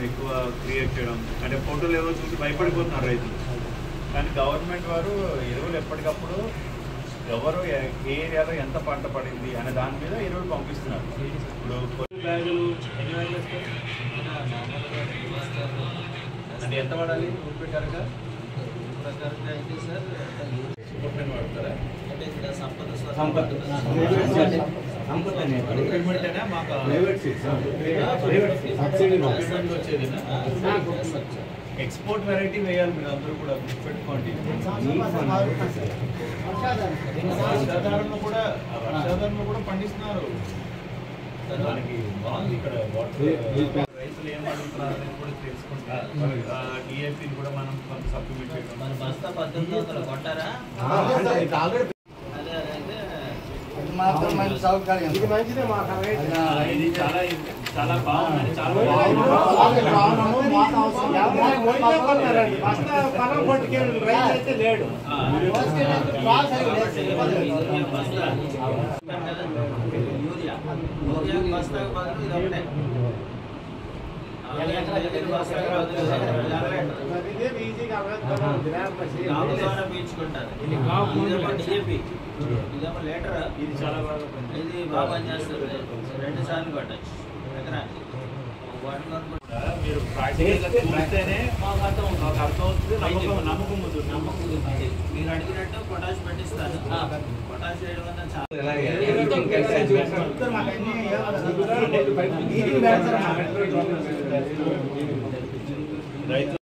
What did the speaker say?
ఎక్కువ క్రియేట్ చేయడం, అంటే ఫోటోలు ఏవో చూసి భయపడిపోతున్నారు రైతులు. కానీ గవర్నమెంట్ వారు ఎరువులు ఎప్పటికప్పుడు ఎవరు ఏ ఏరియాలో ఎంత పంట పడింది అనే దాని మీద ఎరువులు పంపిస్తున్నారు. ఇప్పుడు కొన్ని బ్యాగులు ఎన్ని వేలు వేస్తారు అంటే ఎంత పడాలి ప్రకారంగా? అయితే సార్ వాడతారా? అంటే ఇక్కడ సంపద ఎక్స్పోర్ట్ వెరైటీ వేయాలి మీరు అందరూ కూడా గుర్తుపెట్టుకోండి. వర్షాధారంలో కూడా పండిస్తున్నారు. దానికి బాగుంది ఇక్కడ రైతులు ఏం అడుగుతున్నారు అనేది కూడా తెలుసుకుంటారు. డిఏపీని కూడా మనం కొంత సప్లిమెంట్ చేయడం. మన బస్తా 1800 కొట్టారా? ఇది చాలా బాగుంది. ఇది చాలా బాగా ఇది బాగా చేస్తుంది. 2 సార్లు కొట్టచ్చు ఎకరానికి. మీరు ప్రాక్టికల్గా చూస్తేనే మాకు అర్థం అవుతుంది. నమ్మకం ఉంటుంది. మీరు అడిగినట్టు పొటాష్ పెట్టిస్తాను. పొటాష్ వేయడం వల్ల రైతు